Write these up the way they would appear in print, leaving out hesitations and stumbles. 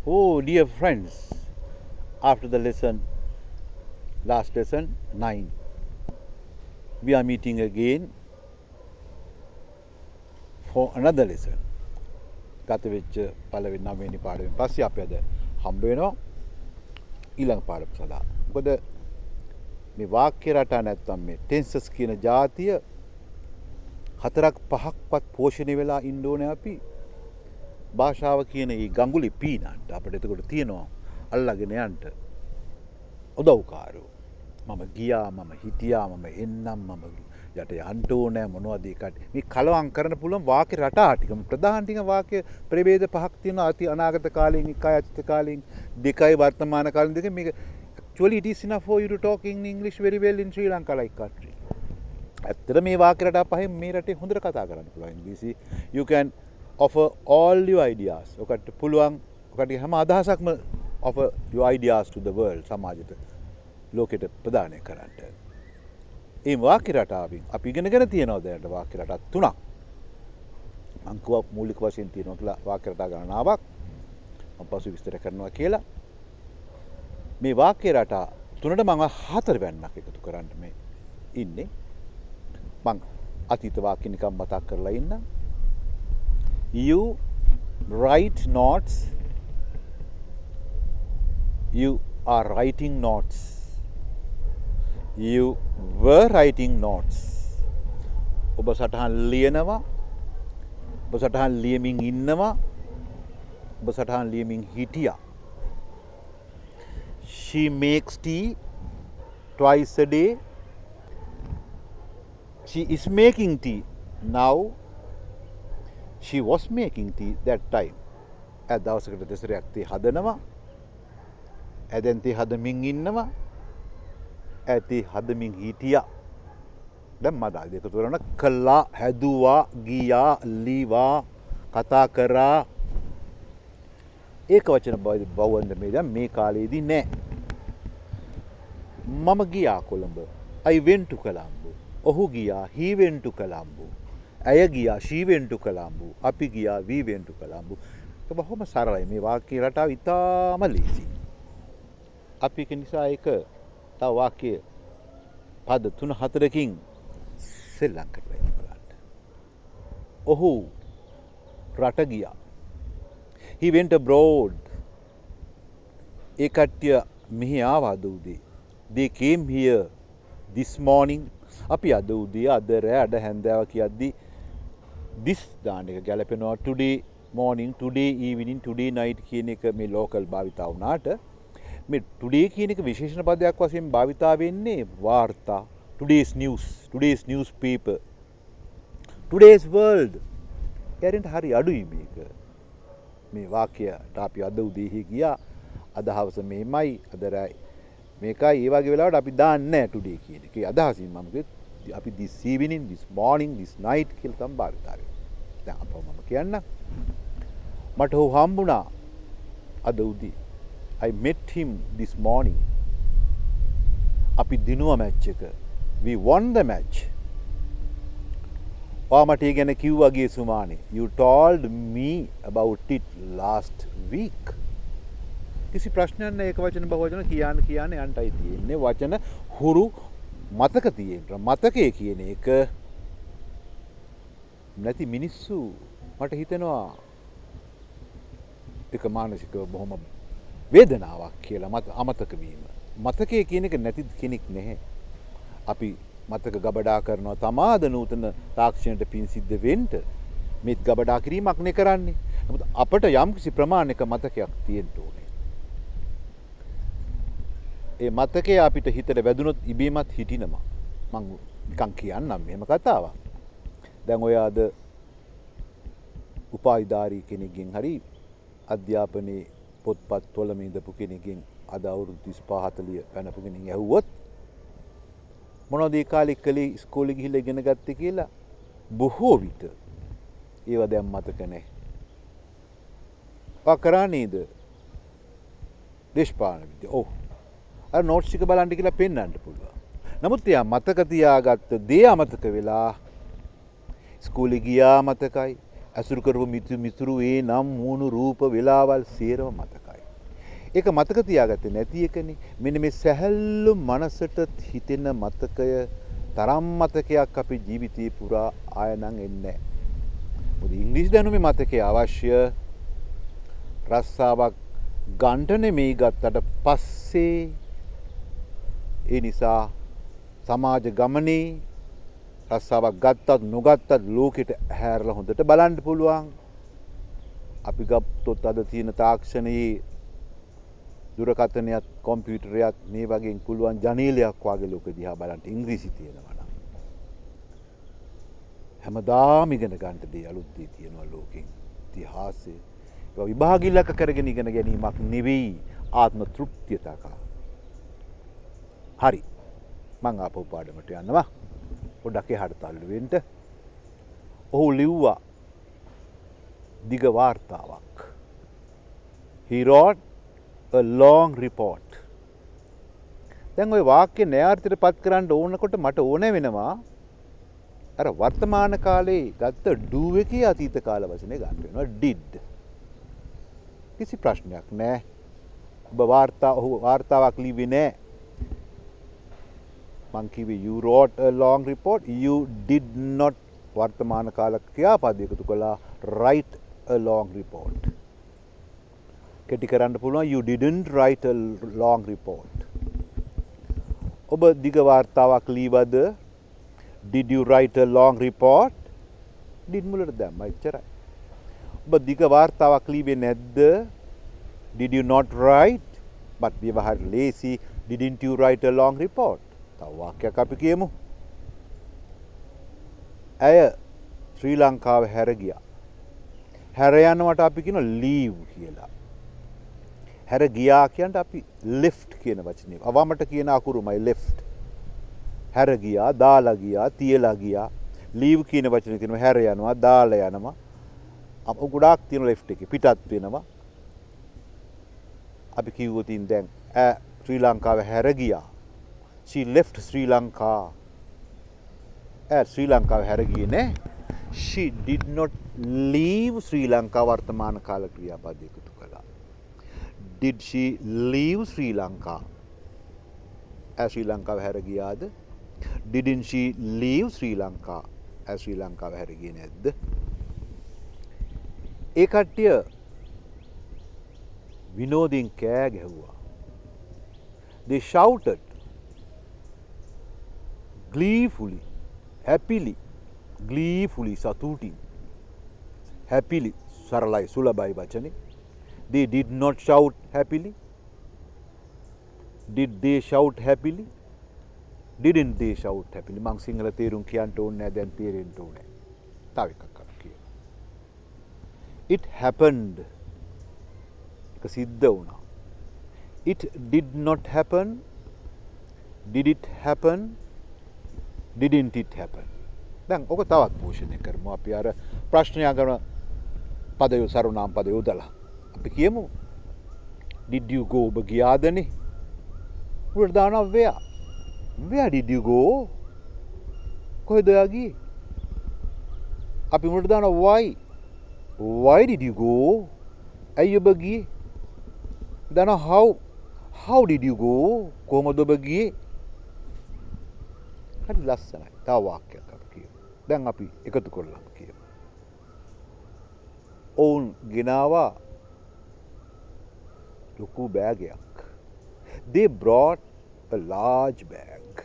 Oh, dear friends, after the last lesson 9, we are meeting again for another lesson. ගත වෙච්ච පළවෙනි 9 වෙනි පාඩමෙන් පස්සේ අපි අද හම්බ වෙනවා ඊළඟ පාඩම සඳහා. මොකද මේ වාක්‍ය රටා නැත්තම් මේ ටෙන්සස් කියන જાතිය 4ක් 5ක්වත් පෝෂණය වෙලා ඉන්න ඕනේ අපි භාෂාව කියන මේ ගඟුලි පීනන්න. අපිට එතකොට තියෙනවා අල්ලගෙන යන්න උදව්කාරෝ. මම ගියා, මම හිටියා, මම එන්නම්, මම යට යන්න ඕනේ මොනවද ඒකට. මේ කලවම් කරන්න පුළුවන් වාක්‍ය රටා ටික ප්‍රධාන ටික වාක්‍ය ප්‍රභේද පහක් තියෙනවා. අති අනාගත කාලයෙන්, එකයි අතීත කාලයෙන්, දෙකයි වර්තමාන කාලයෙන් දෙක. මේක actually it is enough for you to talk in English very well in Sri Lanka like country. ඇත්තට මේ වාක්‍ය රටා පහෙන් මේ රටේ හොඳට කතා කරන්න පුළුවන් ඉංග්‍රීසි. You can offer all your ideas. ඔකට පුළුවන් ඔකට හැම අදහසක්ම offer your ideas to the world සමාජයට ලෝකෙට ප්‍රදානය කරන්න. ඒ වාක්‍ය රටාවෙන් අපි ඉගෙනගෙන තියෙනවා දැනට වාක්‍ය රටා 3ක්. අංකුව මූලික වශයෙන් තියෙනවා කියලා වාක්‍ය රටා ගණනාවක් මම පසු විස්තර කරනවා කියලා. මේ වාක්‍ය රටා 3ට මම 4 වෙන්නක් එකතු කරන්න මේ ඉන්නේ. මම අතීත වාක්‍ය නිකන් මතක් කරලා ඉන්නම්. You write notes. You are writing notes. You were writing notes. ඔබ සටහන් ලියනවා. ඔබ සටහන් ලියමින් ඉන්නවා. ඔබ සටහන් ලියමින් හිටියා. She makes tea twice a day. She is making tea now. She was making tea that time. ඇත් දවසකට දෙසරයක් තේ හදනවා. ඇදෙන් තේ හදමින් ඉන්නවා. ඇති හදමින් හිටියා. දැන් මදා දෙක තුනන කළා, හැදුවා, ගියා, ලීවා, කතා කරා. ඒක වචන බවුන්ද මේ දැන් මේ කාලේදී නෑ. මම ගියා Colombo. I went to Colombo. ඔහු ගියා, he went to Colombo. ඇය ගියා, she went to Colombo. අපි ගියා, we went to Colombo. ඒක බොහොම සරලයි. මේ වාක්‍ය රටාව ඉතාම ලේසි. අපි ඒක නිසා ඒක තව වාක්‍ය පද 3-4කින් සෙල්ලම් කරලා බලන්න. ඔහු රට ගියා. He went abroad. ඒ කට්ටිය මෙහි ආවා අද උදේ. They came here this morning. අපි අද උදේ, අද රෑ, අද හැන්දෑව කියද්දි this දාන එක ගැලපෙනවා. today morning, today evening, today night කියන එක මේ local භාවිතා වුණාට මේ today කියන එක විශේෂණ පදයක් වශයෙන් භාවිතා වෙන්නේ වාර්තා, today's news, today's newspaper, today's world. ඒරෙන්ට හරි අඩුයි මේක. මේ වාක්‍යයට අපි අද උදේ ගියා, අද හවස මෙහෙමයි, අද රෑ මේකයි. ඒ වගේ වෙලාවට අපි දාන්නේ නැහැ today කියන එක. ඒ අදහසින් මම කිව්වේ අපි this evening, this morning, this night කියලා තමයි භාවිතා වෙන්නේ. දැන් අපව මම කියන්න. මට ඔහු හම්බුණා අද උදේ. I met him this morning. අපි දිනුවා මැච් එක. We won the match. ඔයා මට ඒ ගැන කිව්වාගේ සුමානේ. You told me about it last week. කිසි ප්‍රශ්නයක් නැහැ. ඒක වචන බහුවචන කියන්න යන්ටයි තියෙන්නේ. වචන හුරු මතක තියෙන්න. මතකයේ කියන එක නැති මිනිස්සු මට හිතෙනවා ඒක මානසික බොහොම වේදනාවක් කියලා. අමතක වීම. මතකයේ කියන එක නැති කෙනෙක් නැහැ. අපි මතක ගබඩා කරනවා තමාද නූතන තාක්ෂණයට පින් සිද්ධ වෙන්න මේත් ගබඩා කිරීමක් නේ කරන්නේ. නමුත් අපට යම්කිසි ප්‍රමාණයක මතකයක් තියෙන්න ඕනේ. ඒ මතකය අපිට හිතට වැදුනොත් ඉබේමත් හිටිනවා. මං නිකන් කියන්නම් මෙහෙම කතාවක්. දැන් ඔය අද උපාධිධාරී කෙනෙක්ගෙන් හරි අධ්‍යාපනයේ පොත්පත් වල ඉඳපු කෙනෙක්ගෙන් අද අවුරුදු 35 40 පැනපු කෙනෙක් ඇහුවොත් මොනවද ඒ කාලේ කළේ ඉස්කෝලේ ගිහිල්ලා ඉගෙන ගත්තේ කියලා බොහෝ විට ඒව දැන් මතක නැහැ. පකරා නේද? දේශපාලන විද්‍ය. ඔව්. අර නෝට්ස් ටික බලන්න කියලා පෙන්වන්න පුළුවන්. නමුත් එයා මතක තියාගත්ත දේ අමතක වෙලා ඉස්කෝලේ ගියා මතකයි. අසුරු කරපු මිතුරු ඒ නම් මූණු රූප වෙලාවල් සියරම මතකයි. ඒක මතක තියාගත්තේ නැති එකනේ. මෙන්න මේ සැහැල්ලු මනසට හිතෙන මතකය තරම් මතකයක් අපි ජීවිතේ පුරා ආය නම් එන්නේ නැහැ. මොකද ඉංග්‍රීසි දැනුමේ මතකය අවශ්‍ය රස්සාවක් ගන්නට නෙමෙයි ගත්තට පස්සේ ඒ නිසා සමාජ ගමනේ රස්සාවක් ගත්තත් නොගත්තත් ලෝකෙට හැරලා හොඳට බලන්න පුළුවන්. අපි ගත්තොත් අද තියෙන තාක්ෂණයේ දුරකථනයත් කොම්පියුටරයත් මේ වගේ පුළුවන් ජනේලයක් වගේ ලෝක දිහා බලන්න ඉංග්‍රීසි තියෙනවා නම් හැමදාම ඉගෙන ගන්න දේ අලුත් දේ තියෙනවා ලෝකෙන් ඉතිහාසය ඒක විභාග ඉලක්ක කරගෙන ඉගෙන ගැනීමක් නෙවෙයි ආත්ම තෘප්තිය තකා හරි මං ආපහු පාඩමට යනවා පොඩ්ඩක් එහාට තල්ලු වෙන්න ඔහු ලිව්වා දිග වාර්තාවක් he wrote a long report. දැන් ওই වාක්‍ය න්‍යායාර්ථයට පත් කරන්න ඕනකොට මට ඕන වෙනවා අර වර්තමාන කාලේ ගත්ත do එකේ අතීත කාල වචනේ ගන්න වෙනවා did. කිසි ප්‍රශ්නයක් නැහැ. ඔහු වාර්තාවක් ලිව්වේ නැහැ. මං කිව්වේ you wrote a long report. You did not වර්තමාන කාල ක්‍රියාපද එකතු කළා write a long report. කෙටි කරන්න පුළුවන් you didn't write a long report. ඔබ දිග වාර්තාවක් ලීවද? Did you write a long report? did මුලට දැම්මා එච්චරයි. ඔබ දිග වාර්තාවක් ලීවේ නැද්ද? Did you not write? but විවහාර ලේසි didn't you write a long report? තව වාක්‍යයක් අපි කියමු. ඇය ශ්‍රී ලංකාව හැර ගියා. හැර යනවට අපි කියන leave කියලා. හැර ගියා කියන්ට අපි left කියන වචනේ. අවමට කියන අකුරුමයි left. හැර ගියා, දාලා ගියා, තියලා ගියා. leave කියන වචනේ තියෙනවා හැර යනවා, දාලා යනවා. අප ගොඩාක් තියෙන left එකේ පිටත් වෙනවා. අපි කිව්වොත් දැන් ශ්‍රී ලංකාව හැර ගියා. She left Sri Lanka. ශ්‍රී ලංකාව හැර ගියේ නෑ. She did not leave Sri Lanka වර්තමාන කාල ක්‍රියාපද එකතු කළා. Did she leave Sri Lanka? Sri Lanka හැර ගියාද? Didn't she leave Sri Lanka? Sri Lanka හැර ගියේ නැද්ද? ඒ කට්ටිය විනෝදයෙන් කෑ ගැහුවා. They shouted gleefully, happily, gleefully සතුටින්. Happily සරලයි සුලභයි වචනේ. They did not shout happily. Did they shout happily? Didn't they shout happily? මං සිංහල තේරුම් කියන්න ඕනේ නැහැ දැන් තේරෙන්න ඕනේ. තව එකක් අපි කියමු. It happened. ඒක සිද්ධ වුණා. It did not happen. Did it happen? Didn't it happen? දැන් ඔක තවත් පෝෂණය කරමු. අපි අර ප්‍රශ්නය කරන පදය සරුනාම් පදය යොදලා. අපි කියමු did you go ඔබ ගියාදනේ? උඩට දානවා where. Where did you go? කොහෙද ඔයා ගියේ? අපි උඩට දානවා why. Why did you go? ඇයි ඔබ ගියේ? දානවා how. How did you go? කොහොමද ඔබ ගියේ? හරි ලස්සනයි. තව වාක්‍යයක් අපි කියමු. දැන් අපි එකතු කරලා කියමු. ඔවුන් ගෙනාවා ලොකු බෑගයක්. They brought a large bag.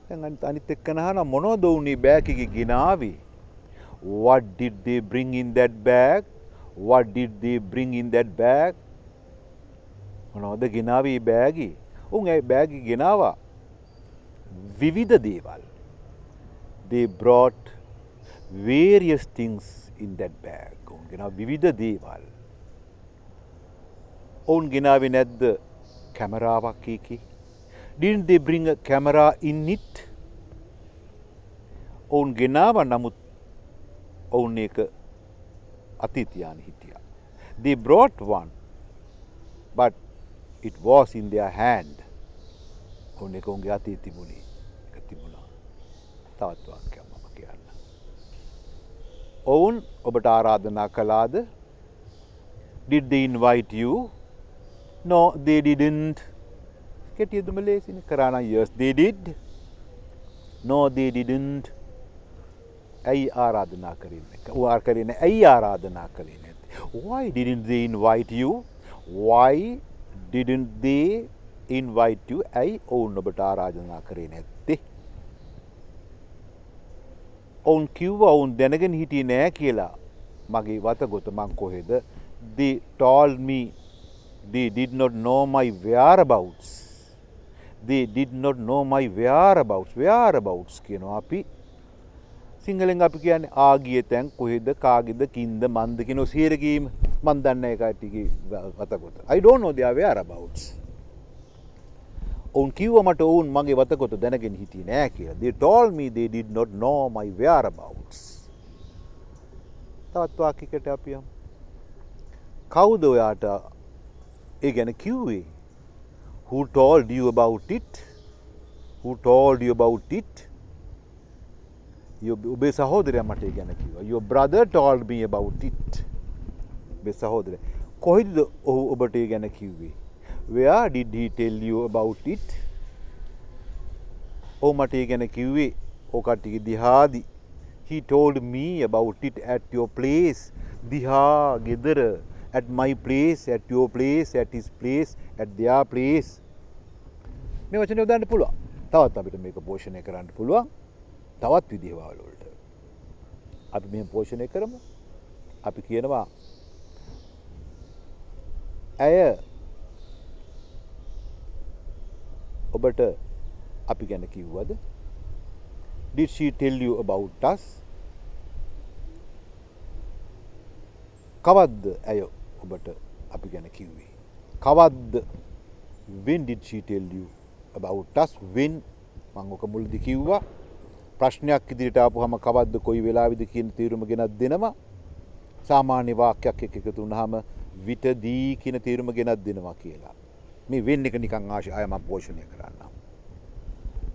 දැන් අනිත් එක්කන අහනවා මොනවද උනේ බෑග් එකේ ගෙනාවේ? What did they bring in that bag? What did they bring in that bag? මොනවද ගෙනාවේ බෑගේ? උන් ඒ බෑගේ ගෙනාවා විවිධ දේවල්. They brought various things in that bag. උන් ගෙනාවා විවිධ දේවල්. ඔවුන් ගෙනාවේ නැද්ද කැමරාවක් එකේ? Didn't they bring a camera in it? ඔවුන් ගෙනාවා නමුත් ඔවුන් ඒක අතීතයාන හිටියා. They brought one but it was in their hand. ඔවුන් ඒක උන්ගේ අතේ තිබුණේ. ඒක තිබුණා. තවත් වාක්‍යයක් මම කියන්න. ඔවුන් ඔබට ආරාධනා කළාද? Did they invite you? No, they didn't. කෙටියදුම ලේසිනේ. කරා නම් yes they did. No they didn't. ඇයි ආරාධනා කරේ නැහැ? ඔයා කරේ නැහැ. ඇයි ආරාධනා කළේ නැත්තේ? Why didn't they invite you? Why didn't they invite you? ඇයි ඔවුන් ඔබට ආරාධනා කරේ නැත්තේ? ඔවුන් කිව්වා ඔවුන් දැනගෙන හිටියේ නෑ කියලා. මගේ වතගොත මං කොහෙද? They told me they did not know my whereabouts. They did not know my whereabouts. Whereabouts කියනවා අපි සිංහලෙන් අපි කියන්නේ ආගිය තැන් කොහෙද කාගේද කින්ද මන්ද කියන සියර කීම මන් දන්නේ ඒ කට්ටියගේ වතගොත. I don't know their whereabouts. ඔවුන් කිව්වා මට ඔවුන් මගේ වතගොත දැනගෙන හිටියේ නෑ කියලා. They told me they did not know my whereabouts. තවත් වාක්‍යයකට අපි යමු. කවුද ඔයාට ඒ ගැන කිව්වේ? Who told you about it? Who told you about it? ඔබේ සහෝදරයා මට ඒ ගැන කිව්වා. Your brother told me about it. ඔබේ සහෝදරයා. කොහෙද ඔහු ඔබට ඒ ගැන කිව්වේ? Where did he tell you about it? ඔහු මට ඒ ගැන කිව්වේ ඔය කට්ටියගේ දිහාදි. He told me about it at your place. දිහා ගෙදර. At my place, at your place, at his place, at their place. මේ වචනේ යොදන්න පුළුවන්. තවත් අපිට මේක පෝෂණය කරන්න පුළුවන්. තවත් විදිහවල් වලට. අපි මෙහෙම පෝෂණය කරමු. අපි කියනවා ඇය ඔබට අපි ගැන කිව්වද? Did she tell you about us? කවද්ද ඇය ඔබට අපි ගැන කිව්වේ? කවද්ද? When did she tell you about us? When මම ඔක මුලදී කිව්වා. ප්‍රශ්නයක් ඉදිරියට ආපුවම කවද්ද කොයි වෙලාවෙද කියන තීරුම ගෙනත් දෙනවා. සාමාන්‍ය වාක්‍යයක් එක්ක එකතු වුණාම විතදී කියන තීරුම ගෙනත් දෙනවා කියලා. මේ when එක නිකන් ආය මම පෝෂණය කරන්නම්.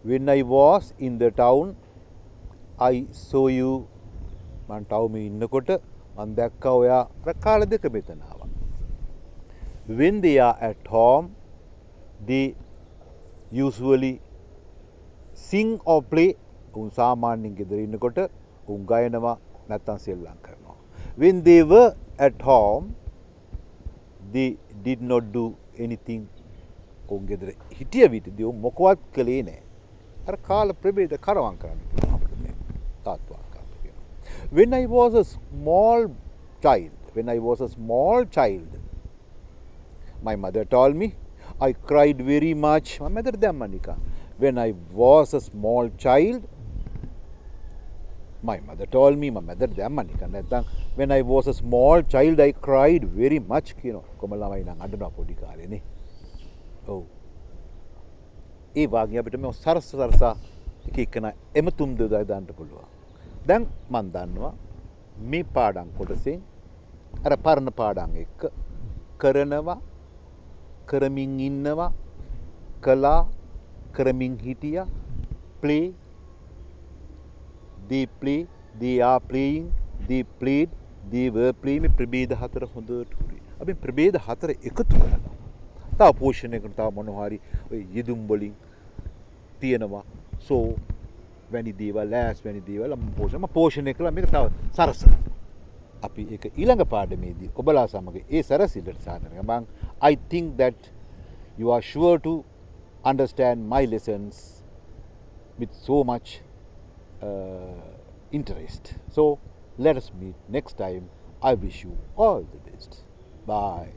When I was in the town I saw you. මම ටවුමේ ඉන්නකොට මම දැක්කා ඔයා කාල දෙක මෙතන ආවා. When they are at home they usually sing or play. උන් සාමාන්‍යයෙන් ගෙදර ඉන්නකොට උන් ගයනවා නැත්නම් සෙල්ලම් කරනවා. When they were at home they did not do anything. උන් ගෙදර හිටිය විටදී උන් මොකවත් කළේ නැහැ. අර කාල ප්‍රභේද කරවම් කරන්න පුළුවන් අපිට මේ තාත්වාක් අපිට කියනවා. When I was a small child my mother told me I cried very much. මම මැදට දැම්මා නිකන්. When I was a small child my mother told me මම මැදට දැම්මා නිකන්. නැත්නම් when I was a small child I cried very much කියනවා. කොහොම ළමයි නම් අඬනවා පොඩි කාලේනේ. ඔව්. ඒ වාගේ අපිට මේ සරසා එක එකන එමතුම් දෙදා දාන්න පුළුවන්. දැන් මම දන්නවා මේ පාඩම් කොටසෙන් අර පරණ පාඩම් එක්ක කරනවා කරමින් ඉන්නවා කලා කරමින් හිටියා play they are playing they played they were playing මේ ප්‍රභේද හතර හොඳට හුරුයි. අපි ප්‍රභේද හතර එකතු කරනවා. තව පෝෂණය කරන තව මොනවා හරි ඔය යෙදුම් වලින් තියෙනවා. so වැනි දේවල් as වැනි දේවල් පෝෂණය කළා මේක තව සරසන. අපි ඒක ඊළඟ පාඩමේදී ඔබලා සමග ඒ සරසිල්ලට සාධනය මම I think that you are sure to understand my lessons with so much interest. So let us meet next time. I wish you all the best. Bye.